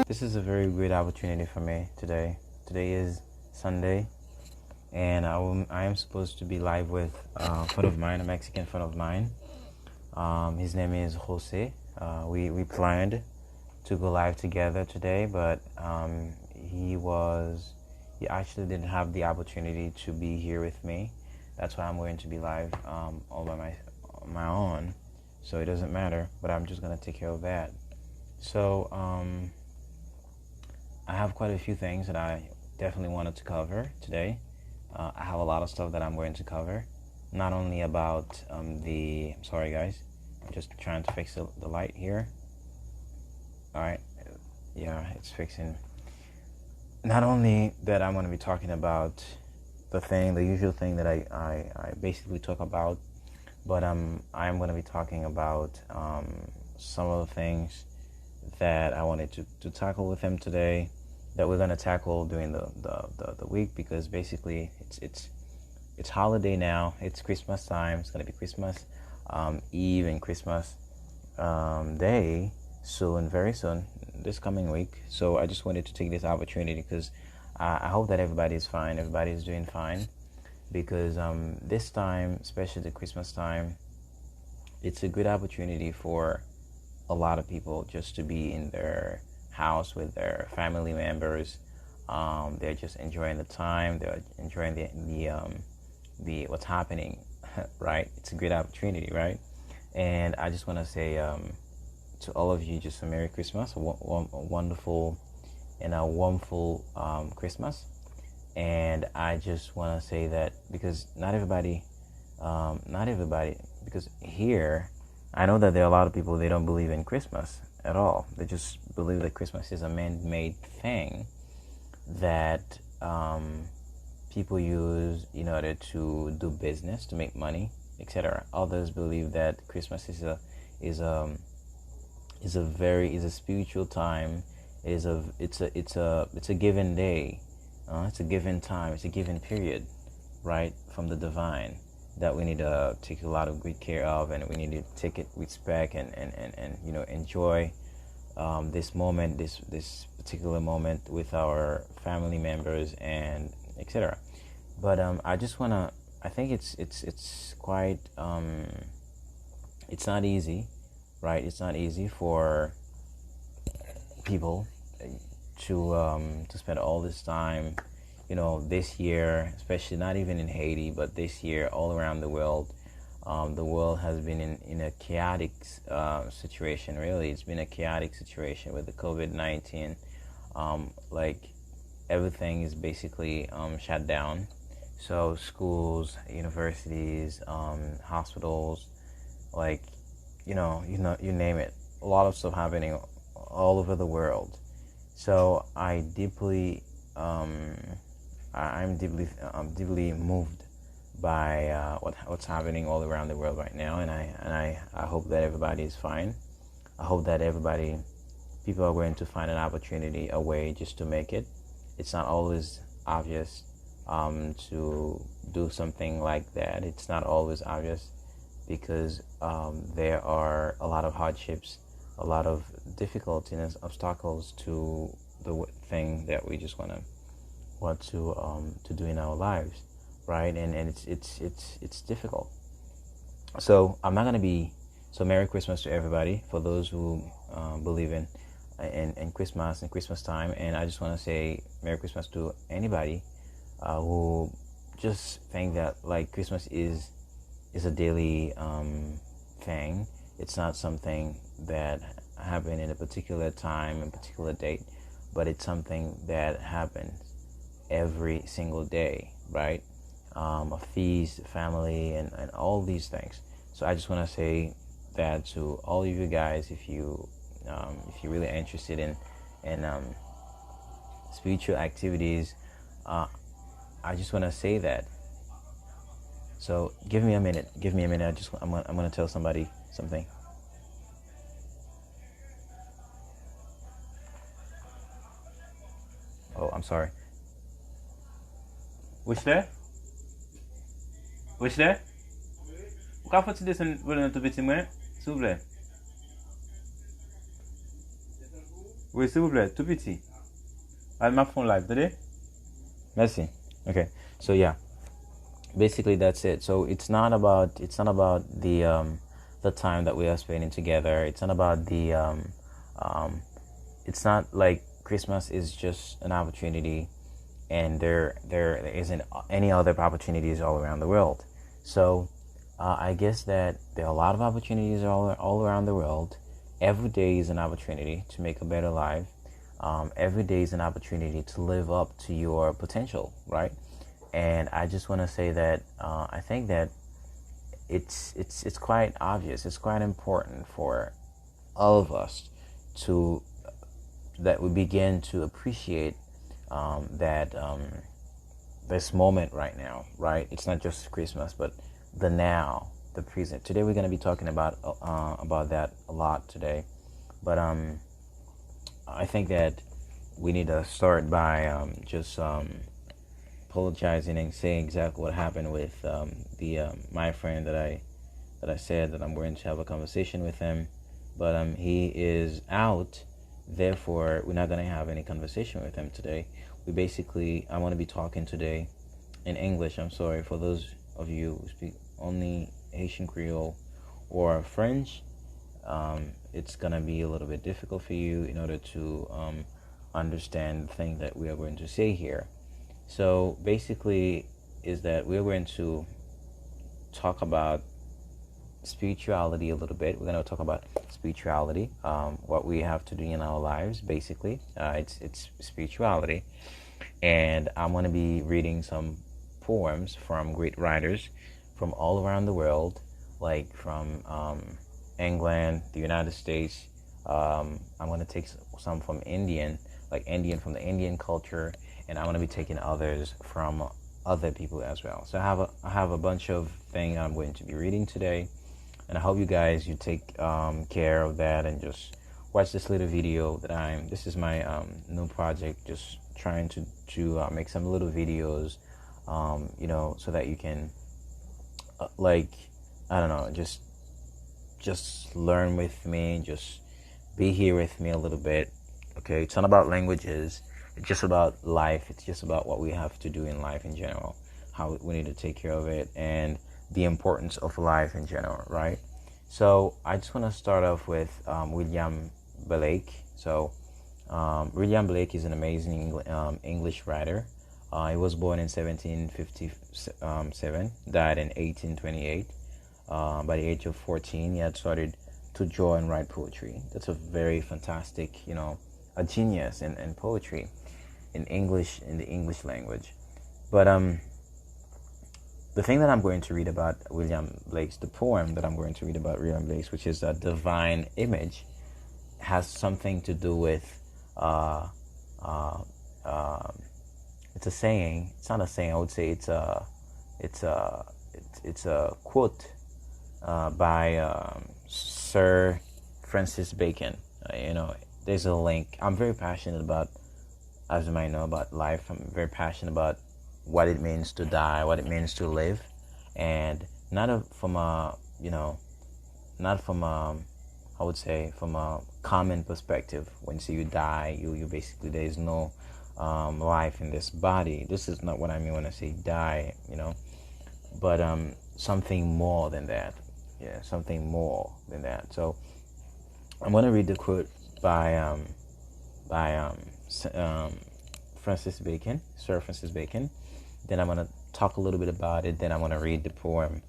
This is a very great opportunity for me today. Today is Sunday, and I am supposed to be live with a friend of mine, a Mexican friend of mine. His name is Jose. We planned to go live together today, but he actually didn't have the opportunity to be here with me. That's why I'm going to be live all by my own. So it doesn't matter, but I'm just gonna take care of that. So I have quite a few things that I definitely wanted to cover today. I have a lot of stuff that I'm going to cover, not only about I'm sorry guys, I'm just trying to fix the light here. All right, yeah, it's fixing. Not only that, I'm going to be talking about the usual thing that I basically talk about, but I'm going to be talking about some of the things that I wanted to tackle with him today, that we're going to tackle during the week, because basically it's holiday now. It's Christmas time. It's going to be Christmas Eve and Christmas Day soon, very soon, this coming week. So I just wanted to take this opportunity because I hope that everybody's fine. Everybody's doing fine, because this time, especially the Christmas time, it's a good opportunity for a lot of people just to be in their house with their family members. They're just enjoying the time. They're enjoying the what's happening, right? It's a great opportunity, right? And I just want to say to all of you, just a Merry Christmas, a wonderful and a warmful Christmas. And I just want to say that because not everybody, because here, I know that there are a lot of people, they don't believe in Christmas at all. They just believe that Christmas is a man-made thing that people use in order to do business, to make money, etc. Others believe that Christmas is a spiritual time. It's a given day. It's a given time. It's a given period, right, from the divine, that we need to take a lot of good care of, and we need to take it with respect and enjoy this moment, this particular moment with our family members and etc. But I think it's quite it's not easy, right? It's not easy for people to spend all this time, this year, especially not even in Haiti, but this year all around the world. The world has been in a chaotic situation, really. It's been a chaotic situation with the COVID-19. Like, everything is basically shut down. So schools, universities, hospitals, like, you name it. A lot of stuff happening all over the world. So I'm deeply moved by what's happening all around the world right now, and I hope that everybody is fine. I hope that people are going to find an opportunity, a way just to make it. It's not always obvious to do something like that. It's not always obvious because there are a lot of hardships, a lot of difficulties and obstacles to the thing that we just want to do in our lives, right? And it's difficult. So I'm not gonna be so Merry Christmas to everybody, for those who believe in Christmas and Christmas time. And I just want to say Merry Christmas to anybody who just think that, like, Christmas is a daily thing. It's not something that happened in a particular time and particular date, but it's something that happens every single day, right? A feast, family, and all these things. So I just want to say that to all of you guys, if you're really interested in spiritual activities, I just want to say that. So give me a minute. I'm gonna tell somebody something. Oh, I'm sorry. Which there? Ou ka foti desen volen tout petit mwen, s'il vous plaît. Oui, s'il vous plaît, tout petit. I'm my phone live today. Merci. Okay. So yeah, basically that's it. So it's not about the time that we are spending together. It's not about um it's not like Christmas is just an opportunity, and there isn't any other opportunities all around the world. So I guess that there are a lot of opportunities all around the world. Every day is an opportunity to make a better life. Every day is an opportunity to live up to your potential, right? And I just want to say that I think that it's quite obvious. It's quite important for all of us to that we begin to appreciate that this moment right now, right? It's not just Christmas, but the now, the present. Today we're going to be talking about that a lot today, but I think that we need to start by just apologizing and saying exactly what happened with the my friend that I said that I'm going to have a conversation with him, but he is out. Therefore, we're not going to have any conversation with him today. I want to be talking today in English. I'm sorry for those of you who speak only Haitian Creole or French. It's going to be a little bit difficult for you in order to understand the thing that we are going to say here. So basically, is that we're going to talk about spirituality a little bit. We're going to talk about spirituality, what we have to do in our lives. Basically, it's spirituality, and I'm going to be reading some poems from great writers from all around the world, like from England, the United States. I'm going to take some from Indian from the Indian culture, and I'm going to be taking others from other people as well. So I have a bunch of things I'm going to be reading today, and I hope you guys take care of that and just watch this little video that this is my new project, just trying to make some little videos, so that you can like, I don't know, just learn with me, just be here with me a little bit. Okay, it's not about languages. It's just about life. It's just about what we have to do in life in general, how we need to take care of it, and the importance of life in general, right? So I just want to start off with William Blake. So William Blake is an amazing English writer. He was born in 1757, died in 1828. By the age of 14, he had started to draw and write poetry. That's a very fantastic, a genius in poetry, in the English language. But the thing that I'm going to read about the poem that I'm going to read about William Blake's, which is a divine image, has something to do with it's a saying. It's not a saying. I would say it's a quote by Sir Francis Bacon. There's a link. I'm very passionate about, as you might know, about life. I'm very passionate about what it means to die, what it means to live, and from a common perspective. When you say you die, you basically, there is no life in this body. This is not what I mean when I say die, but something more than that. Yeah, something more than that. So I'm going to read the quote by Francis Bacon, Sir Francis Bacon. Then I'm going to talk a little bit about it. Then I'm going to read the poem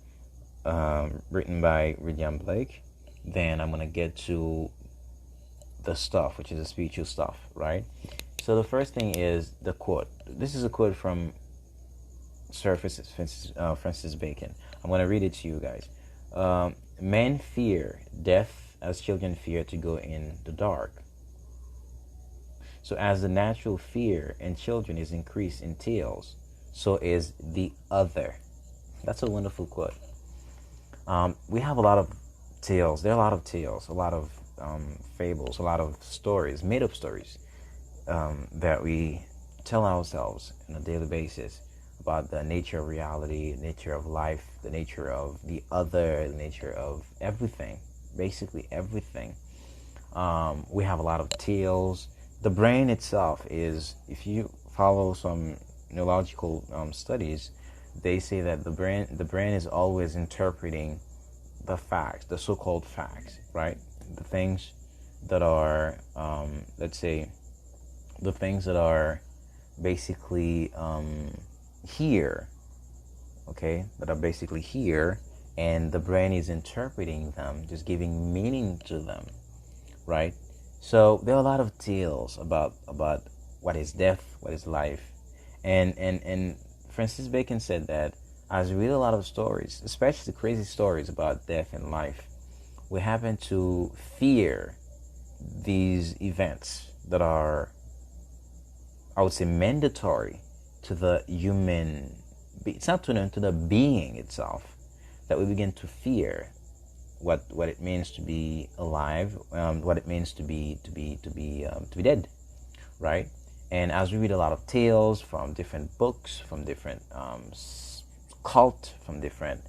written by William Blake. Then I'm going to get to the stuff, which is the spiritual stuff, right? So the first thing is the quote. This is a quote from Sir Francis Bacon. I'm going to read it to you guys. Men fear death as children fear to go in the dark. So as the natural fear in children is increased in tales, so is the other. That's a wonderful quote. We have a lot of tales. There are a lot of tales, a lot of fables, a lot of stories, made-up stories that we tell ourselves on a daily basis about the nature of reality, the nature of life, the nature of the other, the nature of everything, basically everything. We have a lot of tales. The brain itself is, if you follow some neurological studies, they say that the brain is always interpreting the facts, the so-called facts, right? The things that are, let's say, the things that are basically here, okay, that are basically here, and the brain is interpreting them, just giving meaning to them, right? So there are a lot of tales about what is death, what is life, and Francis Bacon said that as we read a lot of stories, especially crazy stories about death and life, we happen to fear these events that are, I would say, mandatory to the human. It's not to the being itself that we begin to fear what it means to be alive, what it means to be dead, right? And as we read a lot of tales from different books, from different cult, from different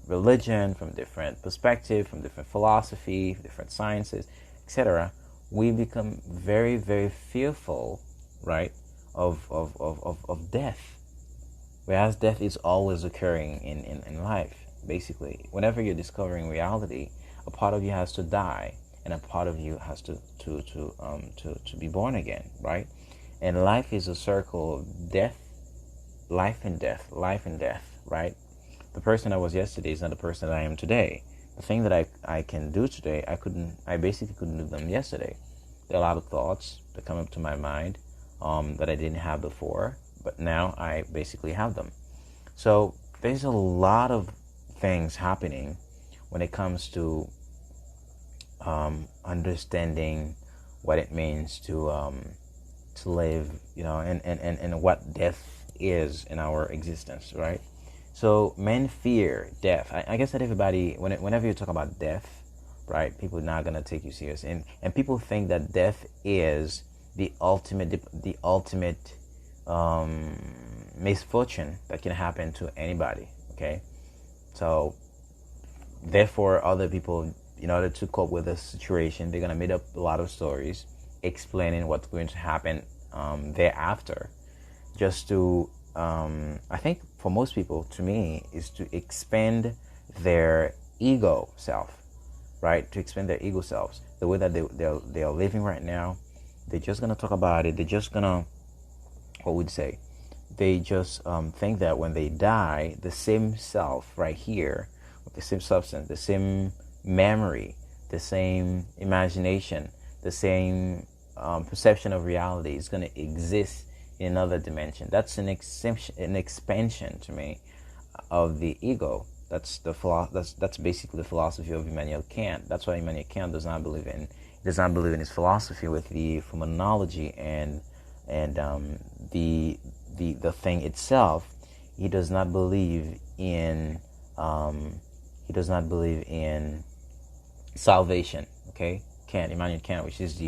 religion, from different perspective, from different philosophy, different sciences, etc., we become very, very fearful, right, of death. Whereas death is always occurring in life. Basically, whenever you're discovering reality, a part of you has to die, and a part of you has to be born again, right? And life is a circle of death, life and death, life and death, right? The person I was yesterday is not the person that I am today. The thing that I can do today, I basically couldn't do them yesterday. There are a lot of thoughts that come up to my mind that I didn't have before, but now I basically have them. So there's a lot of things happening when it comes to understanding what it means to live, and what death is in our existence, right? So men fear death. I guess that everybody, whenever you talk about death, right, people are not gonna take you serious, and people think that death is the ultimate misfortune that can happen to anybody. Okay, so therefore, other people, in order to cope with the situation, they're gonna make up a lot of stories explaining what's going to happen thereafter, just to I think for most people, to me, is to expand their ego self, right? To expand their ego selves, the way that they are living right now. They're just gonna talk about it. They're just gonna, what would say? They just think that when they die, the same self right here, with the same substance, the same memory, the same imagination, the same perception of reality is going to exist in another dimension. That's an expansion to me of the ego. That's basically the philosophy of Immanuel Kant. That's why Immanuel Kant does not believe in his philosophy with the phenomenology and the thing itself. He does not believe in salvation. Okay, Immanuel Kant, which is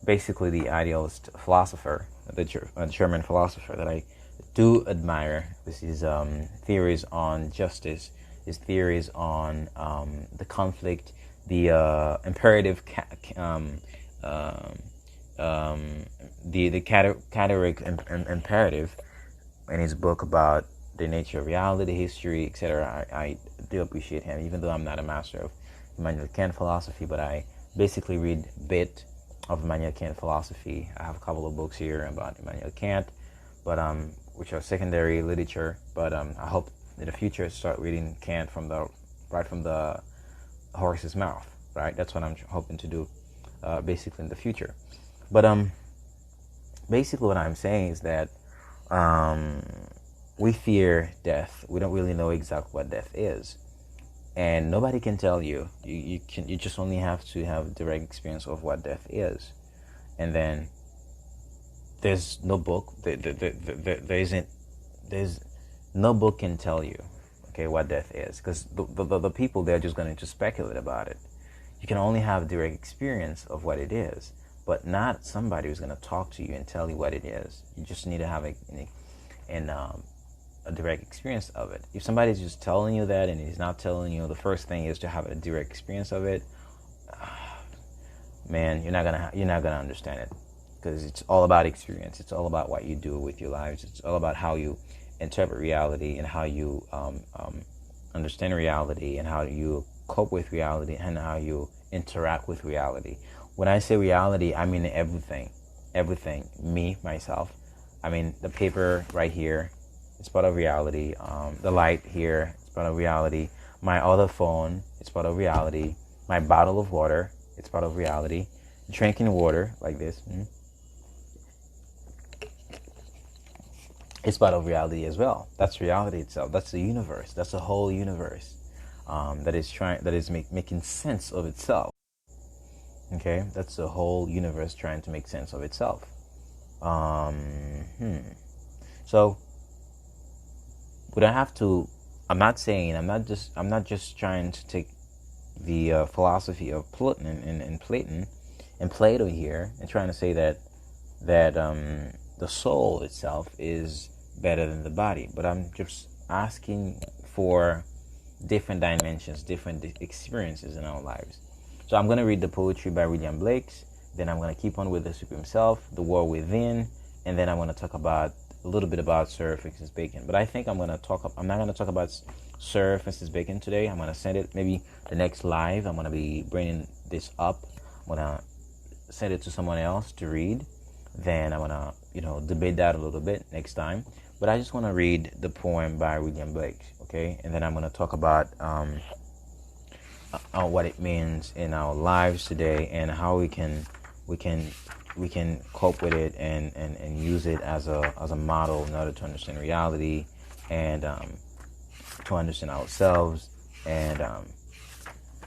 basically the idealist philosopher, the German philosopher that I do admire. With his theories on justice, his theories on the conflict, the imperative, the categoric imperative, in his book about the nature of reality, history, etc. I do appreciate him, even though I'm not a master of Immanuel Kant philosophy, but I basically read a bit of Immanuel Kant philosophy. I have a couple of books here about Immanuel Kant, but which are secondary literature. But I hope in the future start reading Kant right from the horse's mouth. Right, that's what I'm hoping to do, basically in the future. But basically what I'm saying is that we fear death. We don't really know exactly what death is, and nobody can tell you. You just only have to have direct experience of what death is, and then there's no book. There's no book can tell you, okay, what death is, because the people, they're just going to speculate about it. You can only have direct experience of what it is, but not somebody who's going to talk to you and tell you what it is. You just need to have a direct experience of it. If somebody's just telling you that and he's not telling you, the first thing is to have a direct experience of it. man, you're not gonna understand it, because it's all about experience. It's all about what you do with your lives. It's all about how you interpret reality and how you understand reality and how you cope with reality and how you interact with reality. When I say reality, I mean everything. Me, myself. I mean the paper right here. It's part of reality. The light here. It's part of reality. My other phone. It's part of reality. My bottle of water. It's part of reality. Drinking water like this. It's part of reality as well. That's reality itself. That's the universe. That's the whole universe that is making sense of itself. Okay, that's the whole universe trying to make sense of itself. So would I have to? I'm not just trying to take the philosophy of Plato and Plato here and trying to say that the soul itself is better than the body, but I'm just asking for different dimensions, different experiences in our lives. So I'm going to read the poetry by William Blake, then I'm going to keep on with the Supreme Self, the War Within, and then I'm going to talk about a little bit about Sir Francis Bacon. But I think I'm not going to talk about Sir Francis Bacon today. I'm going to send it maybe the next live. I'm going to be bringing this up. I'm going to send it to someone else to read. Then I'm going to, debate that a little bit next time. But I just want to read the poem by William Blake, okay? And then I'm going to talk about what it means in our lives today and how we can cope with it and use it as a model in order to understand reality and to understand ourselves and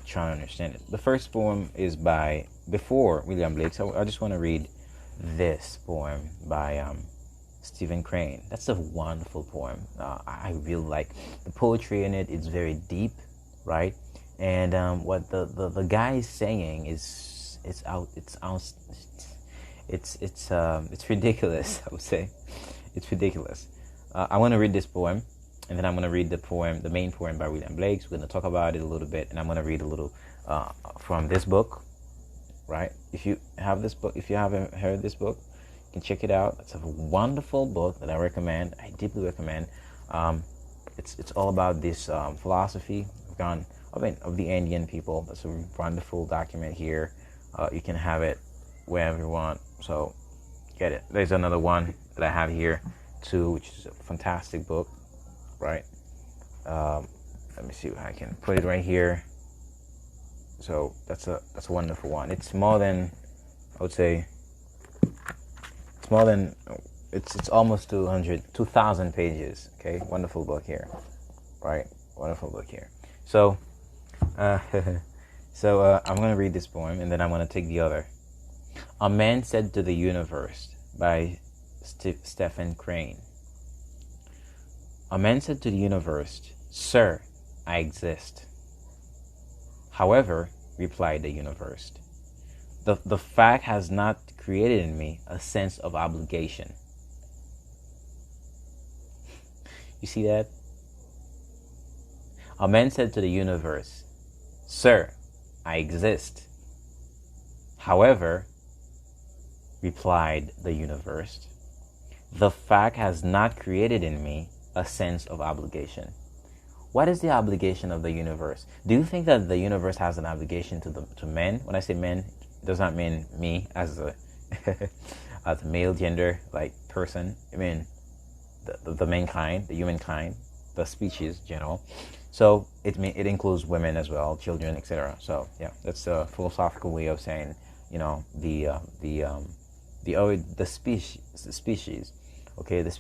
try to understand it. The first poem is before William Blake. So I just want to read this poem by Stephen Crane. That's a wonderful poem. I really like the poetry in it. It's very deep, right? And what the guy is saying is it's ridiculous. I would say it's ridiculous. I want to read this poem, and then I'm going to read the main poem by William Blake. We're going to talk about it a little bit, and I'm going to read a little from this book. Right? If you have this book, if you haven't heard this book, you can check it out. It's a wonderful book that I recommend. I deeply recommend. It's all about this philosophy of the Indian people. That's a wonderful document here. You can have it wherever you want. So get it. There's another one that I have here too, which is a fantastic book. Right? Let me see if I can put it right here. So that's a wonderful one. It's more than, I would say, it's almost 2,000 pages. Okay, wonderful book here, right? Wonderful book here. So, I'm gonna read this poem and then I'm gonna take the other. A Man Said to the Universe by Stephen Crane. A man said to the universe, "Sir, I exist." However, replied the universe, the fact has not created in me a sense of obligation. You see that? A man said to the universe, "Sir, I exist." However, replied the universe, the fact has not created in me a sense of obligation. What is the obligation of the universe? Do you think that the universe has an obligation to men? When I say men, it does not mean me as a as a male gender like person. I mean the mankind, the humankind, the species in general. So it includes women as well, children, etc. So yeah, that's a philosophical way of saying, the species. Okay, the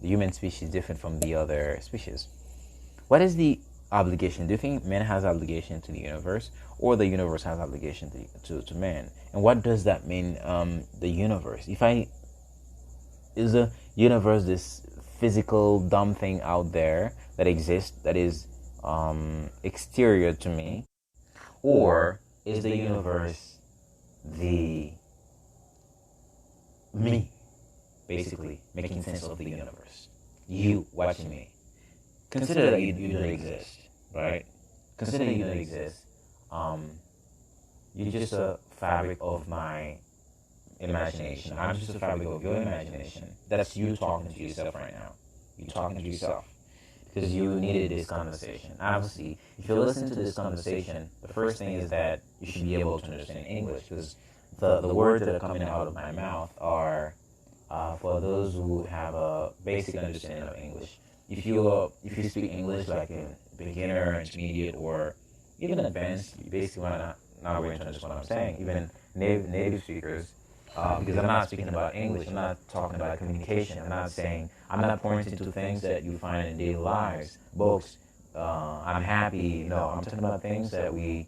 human species, different from the other species. What is the obligation? Do you think man has obligation to the universe, or the universe has obligation to man? And what does that mean? The universe. Is the universe this physical dumb thing out there that exists that is exterior to me, or is the universe the me, basically making sense of the universe? You watching me. Consider that you don't exist, right? Consider you don't exist. You're just a fabric of my imagination. I'm just a fabric of your imagination. That's you talking to yourself right now. You talking to yourself because you needed this conversation. Obviously, if you listen to this conversation, the first thing is that you should be able to understand English, because the words that are coming out of my mouth are for those who have a basic understanding of English. If you speak English like a beginner, intermediate, or even advanced, you basically want to not going to understand what I'm saying. Even native speakers, because I'm not speaking about English. I'm not talking about communication. I'm not pointing to things that you find in daily lives, books. I'm happy. No, I'm talking about things that we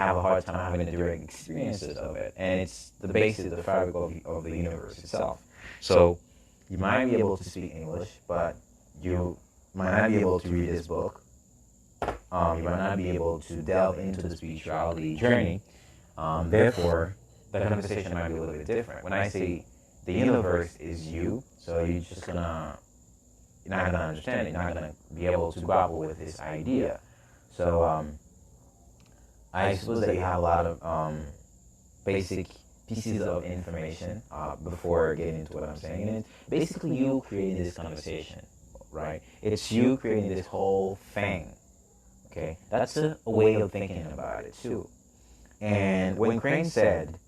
have a hard time having the direct experiences of it, and it's the basis, the fabric of the universe itself. So you might be able to speak English, but you might not be able to read this book. You might not be able to delve into the spirituality journey. Therefore, the conversation might be a little bit different. When I say the universe is you, so you're not gonna understand it. You're not gonna be able to grapple with this idea. So I suppose that you have a lot of basic pieces of information before getting into what I'm saying. And it's basically you creating this conversation, right? It's you creating this whole thing. Okay, that's a way of thinking about it too. And when Crane said,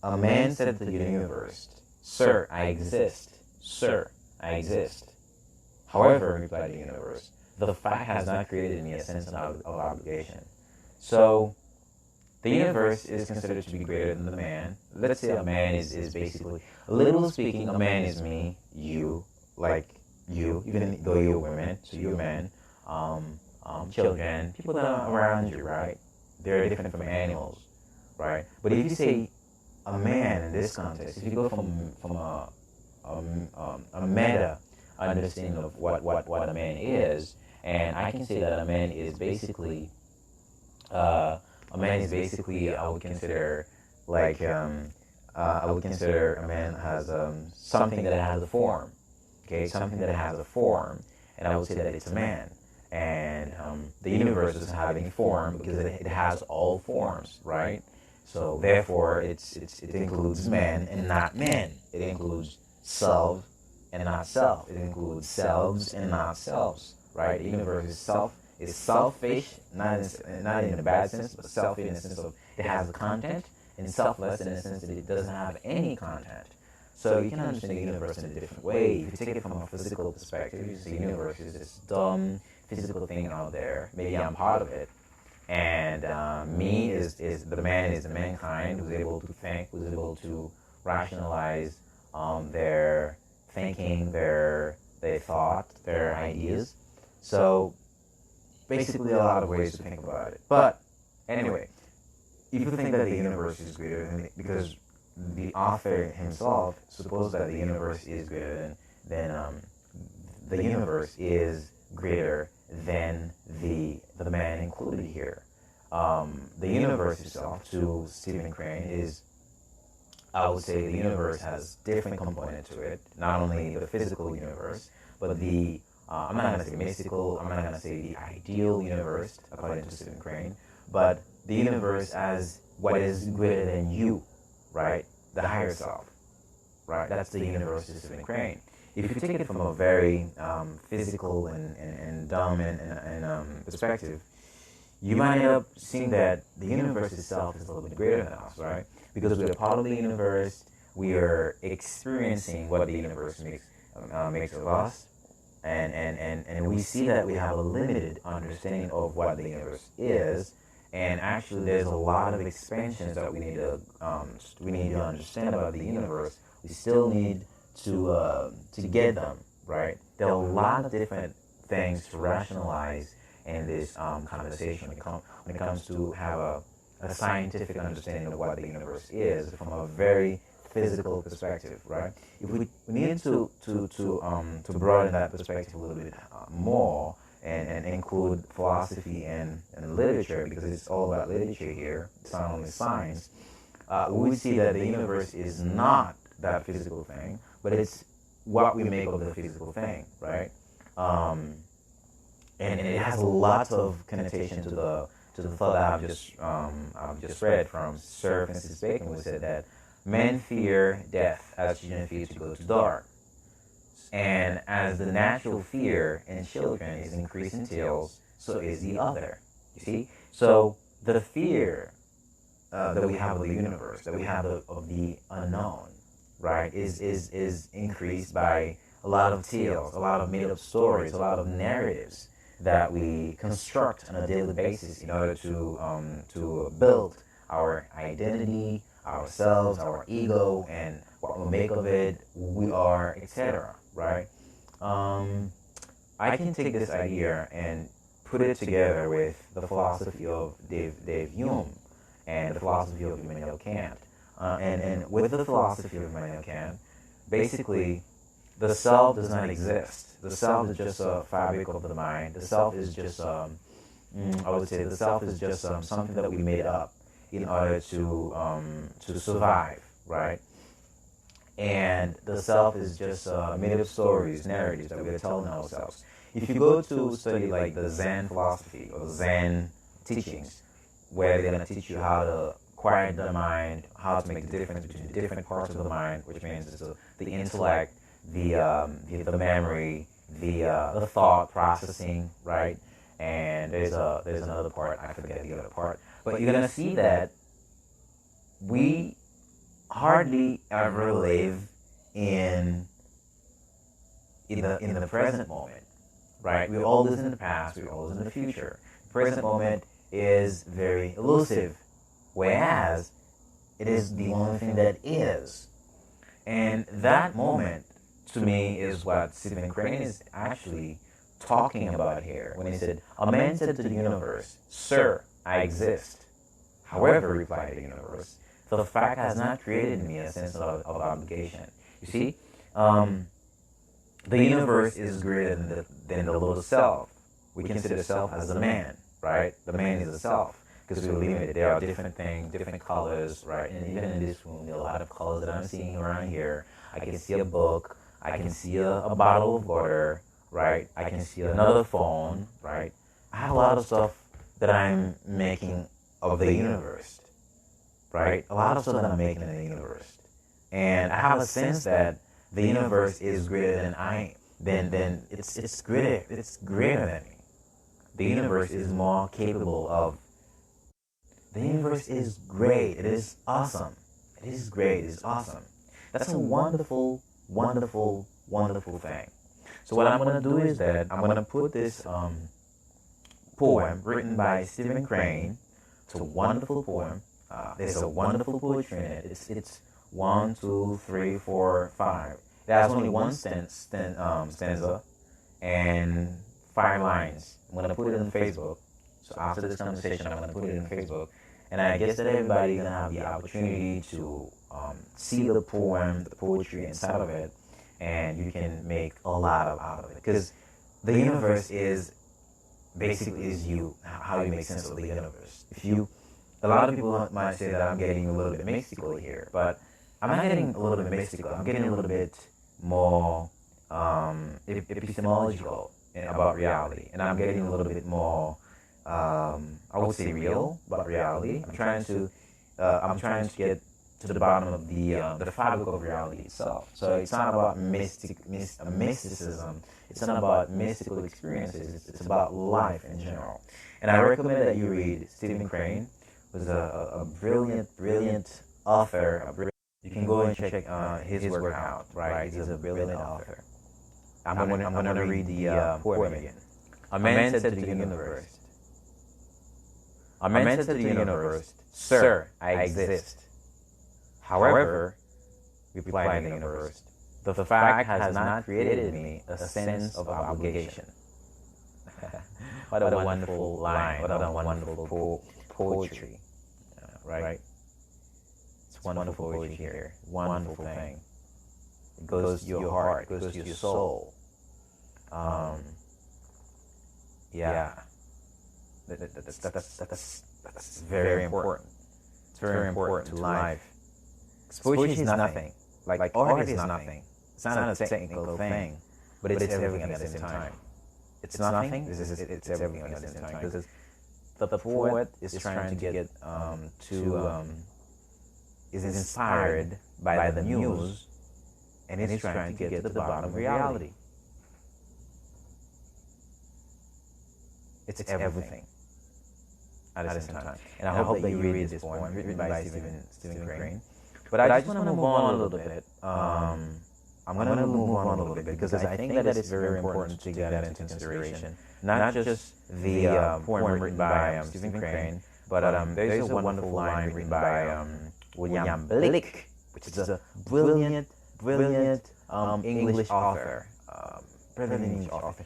a man said to the universe, "Sir, I exist. Sir, I exist." However, replied the universe, the fact has not created me a sense of obligation. So the universe is considered to be greater than the man. Let's say a man is basically, literally speaking, a man is me, you, like you, even though you're women, so you're men, children, people that are around you, right? They're different from animals, right? But if you say a man in this context, if you go from a meta understanding of what a man is, and I can say that a man is basically I would consider like I would consider a man has something that has a form, okay, something that has a form, and I would say that it's a man. And the universe doesn't have any form because it has all forms, right? So therefore, it includes man and not men. It includes self and not self. It includes selves and not selves, right? The universe is selfish, not in a bad sense, but selfish in the sense of it has a content, and selfless in the sense that it doesn't have any content. So you can understand the universe in a different way. If you take it from a physical perspective, you see the universe is this dumb physical thing out there. Maybe I'm part of it. And me is the man, is the mankind who's able to think, who's able to rationalize their thinking, their thought, their ideas. So basically a lot of ways to think about it. But anyway, if you think that the universe is greater, because the author himself supposed that the universe is greater than the universe is greater than the man included here. The universe itself, to Stephen Crane, is, I would say, the universe has different components to it. Not only the physical universe, but the I'm not going to say mystical, I'm not going to say the ideal universe, according to Stephen Crane, but the universe as what is greater than you, right? The higher self, right? That's the universe to Stephen Crane. If you take it from a very physical and dumb and perspective, you might end up seeing that the universe itself is a little bit greater than us, right? Because we're a part of the universe, we are experiencing what the universe makes of us, and we see that we have a limited understanding of what the universe is, and actually there's a lot of expansions that we need to understand about the universe. We still need to get them, right? There are a lot of different things to rationalize in this conversation when it comes to have a scientific understanding of what the universe is from a very physical perspective, right? If we need to broaden that perspective a little bit more and include philosophy and literature, because it's all about literature here, it's not only science, we would see that the universe is not that physical thing, but it's what we make of the physical thing, right? And it has a lot of connotation to to the thought that I've just read from Sir Francis Bacon, who said that men fear death as children fear to go to dark. And as the natural fear in children is increasing tails, so is the other. You see? So the fear that we have of the universe, that we have of the unknown, right, is increased by a lot of tales, a lot of made-up stories, a lot of narratives that we construct on a daily basis in order to build our identity, ourselves, our ego, and what we make of it, who we are, etc. Right? I can take this idea and put it together with the philosophy of Dave Hume and the philosophy of Immanuel Kant. And with the philosophy of Immanuel Kant, basically, the self does not exist. The self is just a fabric of the mind. The self is just, I would say, the self is just something that we made up in order to survive, right? And the self is just made up stories, narratives that we are telling ourselves. If you go to study like the Zen philosophy or Zen teachings, where they're going to teach you how to quiet the mind, how to make the difference between the different parts of the mind, which means it's the intellect, the memory, the thought processing, right? And there's another part, I forget the other part, but you're gonna see that we hardly ever live in the present moment, right? We're always in the past, we're always in the future. The present moment is very elusive, whereas it is the only thing that is. And that moment, to me, is what Stephen Crane is actually talking about here when he said, "A man said to the universe, 'Sir, I exist. However,' replied the universe, 'the fact has not created in me a sense of obligation.'" You see, the universe is greater than the little self. We consider self as the man, right? The man is the self because we're limited. There are different things, different colors, right? And even in this room, there are a lot of colors that I'm seeing around here. I can see a book. I can see a bottle of water, right? I can see another phone, right? I have a lot of stuff that I'm making of the universe, right? A lot of stuff that I'm making in the universe. And I have a sense that the universe is greater than it's greater than me. The universe is more capable of. The universe is great. It is awesome. It is great. It is awesome. That's a wonderful, wonderful, wonderful thing. So what I'm going to do is that I'm going to put this poem written by Stephen Crane. It's a wonderful poem. There's a wonderful poetry in it. It's 1, 2, 3, 4, 5. It has only one stanza and 5 lines. I'm going to put it on Facebook. So after this conversation, I'm going to put it on Facebook. And I guess that everybody's going to have the opportunity to see the poem, the poetry inside of it, and you can make a lot out of it. Because the universe is basically you, how you make sense of the universe. A lot of people might say that I'm getting a little bit mystical here, but I'm not getting a little bit mystical. I'm getting a little bit more epistemological about reality, and I'm getting a little bit more, I would say, real about reality. I'm trying to get to the bottom of the fabric of reality itself. So it's not about mysticism. It's not about mystical experiences. It's about life in general. And I recommend that you read Stephen Crane, who's a brilliant author. You can go and check his work out. Right, he's a brilliant author. I'm gonna read the poem again. A man said to the universe. A man said to the universe, "Sir, I exist. However," replied the universe, "the fact has not created in me a sense of obligation." What a wonderful line. What a wonderful poetry. Right? It's wonderful poetry here. Wonderful thing. It goes to your heart. It goes to your soul. Yeah. That's very important. It's very important to life. Poetry is nothing. Like art is nothing. It's not a technical thing, but it's everything at the same time. It's nothing. It's everything at the same time. Because the poet is trying to get is inspired by the muse, and is trying to get to the bottom of reality. It's everything at the same time. And I hope that you read this poem written by Stephen Crane. But I just want to move on a little bit. I'm going to move on a little bit because I think that it's very important to take that into consideration. Not just the poem written by Stephen Crane, but there's a wonderful line written by William Blake, which is a brilliant English author.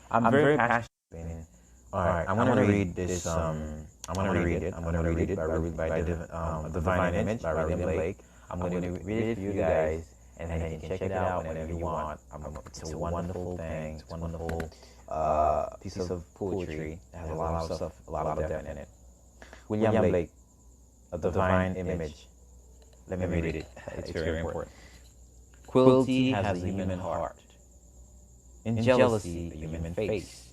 I'm very passionate. All right, I'm going to read this. I'm going to read it. I'm going to read it by Divine Image by William Blake. I'm going to read it for you guys, and then you can check it out whenever you want. It's a wonderful thing. It's a wonderful piece of poetry. It has a lot of stuff, a lot of depth in it. William Blake, A Divine Image. Let me read it. It's very important. Cruelty has a human heart. In jealousy, the human face.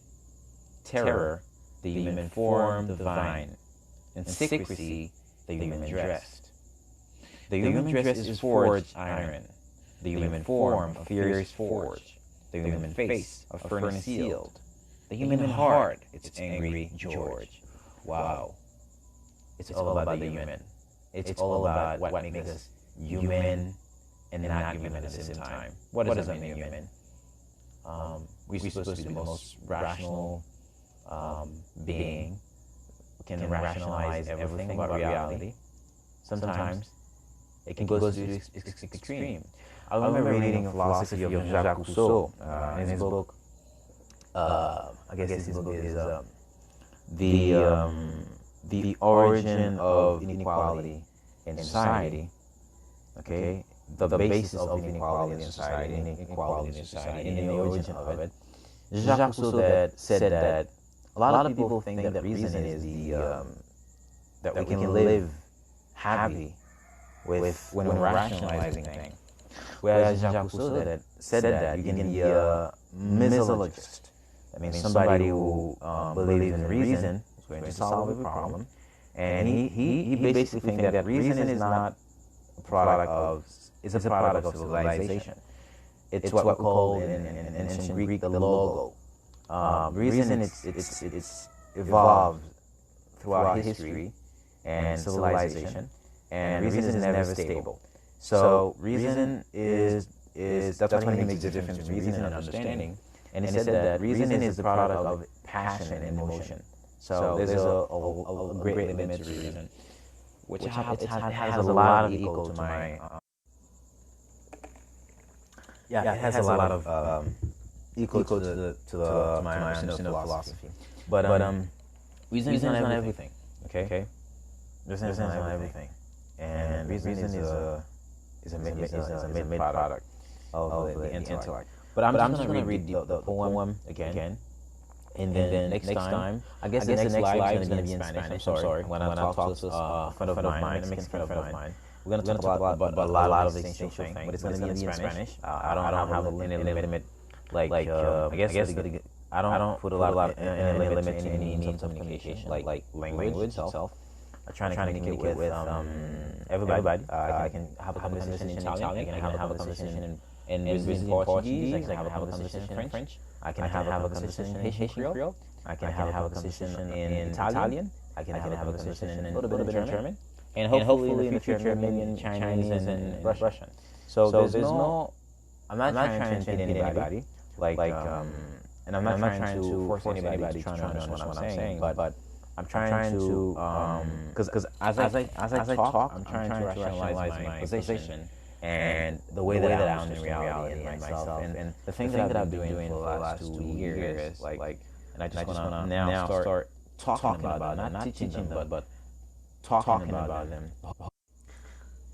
Terror, the human form divine. In secrecy, the human dress. The human dress is forged iron. The human form of fear is forged. The human face of furnace sealed. The human heart, it's angry George. Wow. It's all about the human. It's all about what makes us human and not human at the same time. What does that mean, human? We're supposed to be the most rational being. We can rationalize everything about reality. Sometimes it can go to the extreme. I remember reading a philosophy of Jacques Rousseau in his book. I guess his book is the origin of inequality in society. Okay, the basis of inequality in society, and inequality in society, and the origin of it. Jacques Rousseau said that a lot of people think that reason is that we can live happy with when we're rationalizing things. Whereas Jacques Rousseau said that you can be a misologist. That means somebody who believes in reason is going to solve every problem. And he basically thinks that reason is not a product of, it's a product of civilization. It's what we call in ancient Greek the logo. Reason it's evolved throughout history and civilization, and reason is never stable. So reason is that's what makes the difference between reason and understanding. And he said that reason is the product of passion and emotion. So there's a great limit to reason, which has a lot of equal to my it has a lot of equal to my understanding of philosophy. But reason is not everything. Okay, reason is not everything, and reason is a mid product of the intellect. But I'm just going to read the poem again. And then next time, I guess the next live is going to be in Spanish. I'm sorry. When I talk to a friend of mine, a Mexican friend of mine, we're going to talk about a lot of these things, but it's going to be in Spanish. I don't have any limit. I guess I don't put a lot of any limit to any means of communication, like language itself. I'm trying to communicate with everybody. I can have a conversation in Italian. I can have a conversation in Portuguese. I can have a conversation in French. I can have a conversation in Haitian Creole. I can have a conversation in Italian. I can have a conversation in a little bit of German. And hopefully in the future, maybe in Chinese and Russian. So there's no, I'm not trying to intimidate anybody. And I'm not trying to force anybody to try to understand what I'm saying. But I'm trying to, because as I talk, I'm trying to rationalize my position and the way that I understand reality and myself, and the things that I've been doing for the last 2 years, and I just want to now start talking about them, not teaching them, but talking about them.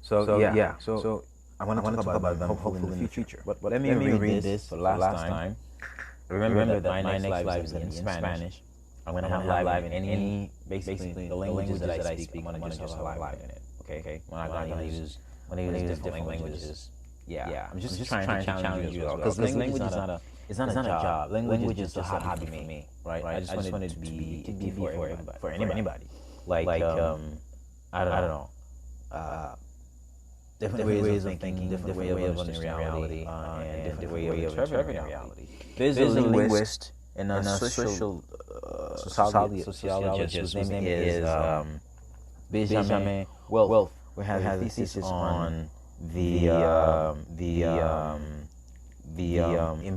So I want to talk about them hopefully in the future. But let me read this for the last time. Remember that my next live is going to be in Spanish. I'm going to have live in any, basically, the languages that I speak. I'm going to just have live in it. Okay? We're not going to use different languages. Yeah. I'm just trying to challenge you as well. Because language it's not a job. Language is just a hobby for me, right? I just want it to be for anybody. Like I don't know. Different ways of thinking, different ways of understanding reality, and different ways of interpreting reality. There's a linguist and a sociologist whose name is Benjamin. Well, we have a thesis on the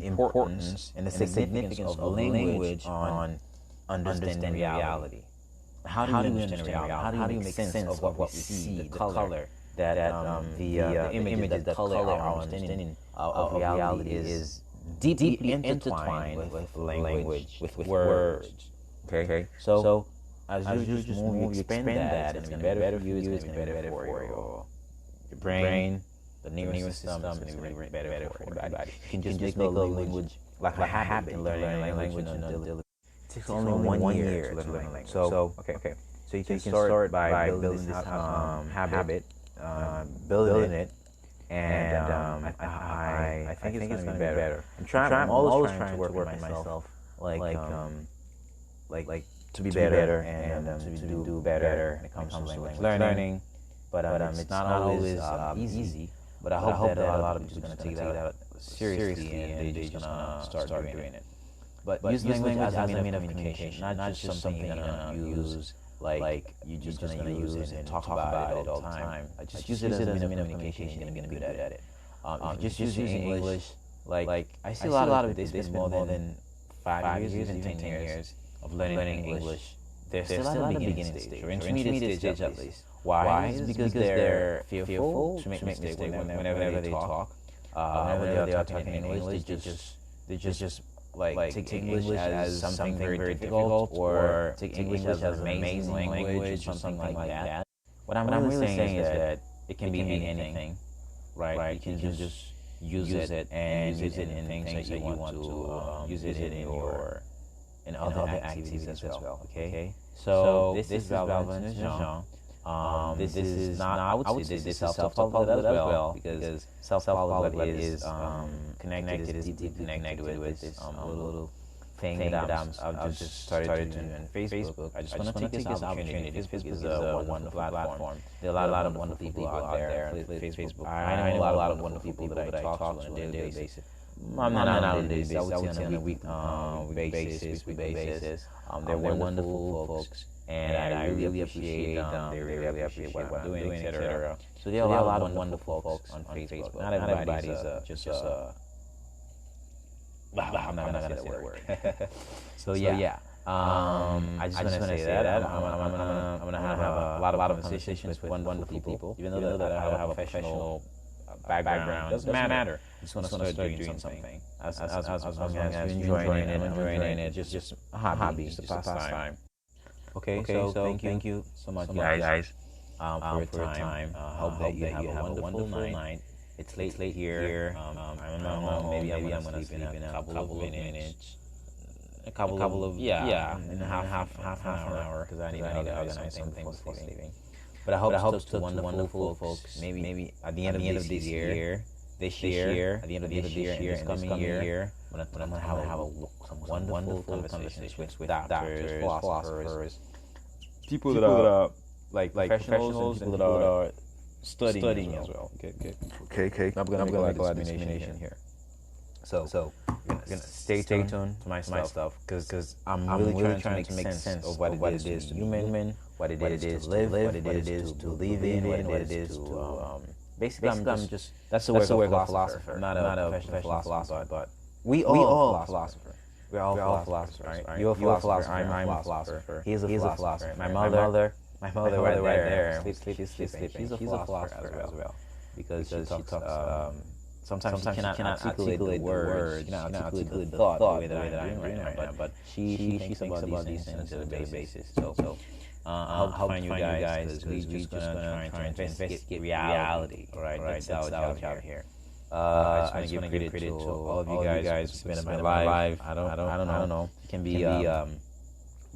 importance and the significance of language on understanding reality. How do you understand reality? How do you make sense of what we see, the color, that the image, the color, our understanding of reality is deeply intertwined with language, with words. Okay. So as you just move, you expand that, it's going to be better for you, it's going to be better for your brain, the nervous system, it's going to be better for everybody. You can just make a language like a habit, and learning a language it takes only 1 year to learn a language. So you can start by building this habit, building it, and I think it's going to be better. I'm always trying to work on myself, like to be better and to do better when it comes to language learning. But it's not always easy. But I hope that a lot of people are going to take that seriously and they're just going to start doing it. But use language as a means of communication, not just something you're going to use like you're just going to use it and talk about it all the time. Just use it as a means of communication and get good at it. Just using English, like I see a lot of it, they spend more than 5 years, even 10 years of learning English. They're still at the beginning stage, or intermediate stage at least. Why? It's because they're fearful to make mistakes whenever they talk. Whenever they are talking in English, they just like take English as something very difficult, or take English as an amazing language, or something like that. What I'm really saying is that it can be anything, right? You can just use it and use it in things that you want to use it in other activities as well. Okay. So this is relevant to Jean. This is not, I would say this is self-polyglot as well, because self-polyglot is connected, is deeply connected with this little thing that I've just started doing on Facebook. I just want to take this opportunity. Facebook is a wonderful platform. There are a lot of wonderful people out there on Facebook. I know a lot of wonderful people that I talk to on a daily basis. I'm not on a daily basis, I would say on a weekly basis. They're wonderful folks. And I really appreciate they really appreciate what I'm doing, etc. So there are a lot of wonderful folks on Facebook. Not everybody's just I'm not gonna say the word. So yeah. I just want to say that I'm gonna have a lot of conversations with wonderful people. Even though that I have a professional background, doesn't matter. I just want to start doing something. As long as you're enjoying it, just a hobby, just a pastime. Okay, so thank you so much, guys, for your time. Hope that you have a wonderful night. It's late here. I don't know. Maybe I'm gonna sleep in a couple of minutes. A couple of in half an hour, because I need to organize something before sleeping. But I hope to wonderful folks. Maybe at the end of this year, at the end of this year, and this coming year, I'm gonna have some wonderful conversations with doctors, philosophers, people that are like professionals, and people that are studying as well. Okay. I'm gonna make a lot of discrimination here. So gonna stay tuned to my stuff, because I'm really trying to make sense of what it is to be human, what it is to live, what it is to believe in, what it is to basically I'm just that's the work of a philosopher, not a professional philosopher, but we all philosophers. We're all philosophers, right? You're a philosopher, I'm a philosopher. He's a philosopher. My mother right there, she's sleeping. She's a philosopher as well, because she talks. Sometimes she cannot articulate the words, cannot articulate the thought the way that I'm doing right now. But she thinks about these things on a daily basis. So I'll find you guys, because we're just gonna try to investigate reality. Right? That's our job here. I just want to give credit to all of you guys who spent my life. I don't know. It can be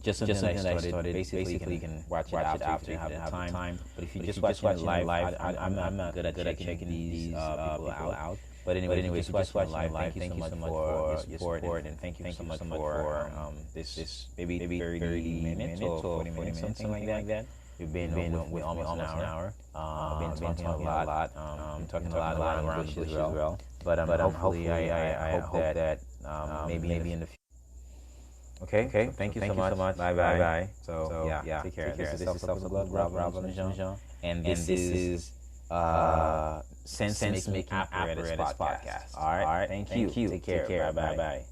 just something that I started. Basically, you can watch it after you have time. But if you just watch it live, I'm not good at checking these people out. But anyway, just watching live. Thank you so much for your support, and thank you so much for this maybe 30 minutes or 40 minutes, something like that. We've been with almost an hour. Been talking a lot, talking a lot around English as well. But hopefully I hope that maybe in the future. Okay. So thank you so much. Bye. So yeah, take care. This is Self-Blood, Rob and Jean. And this is Sense Making Apparatus Podcast. All right. Thank you. Take care. Bye.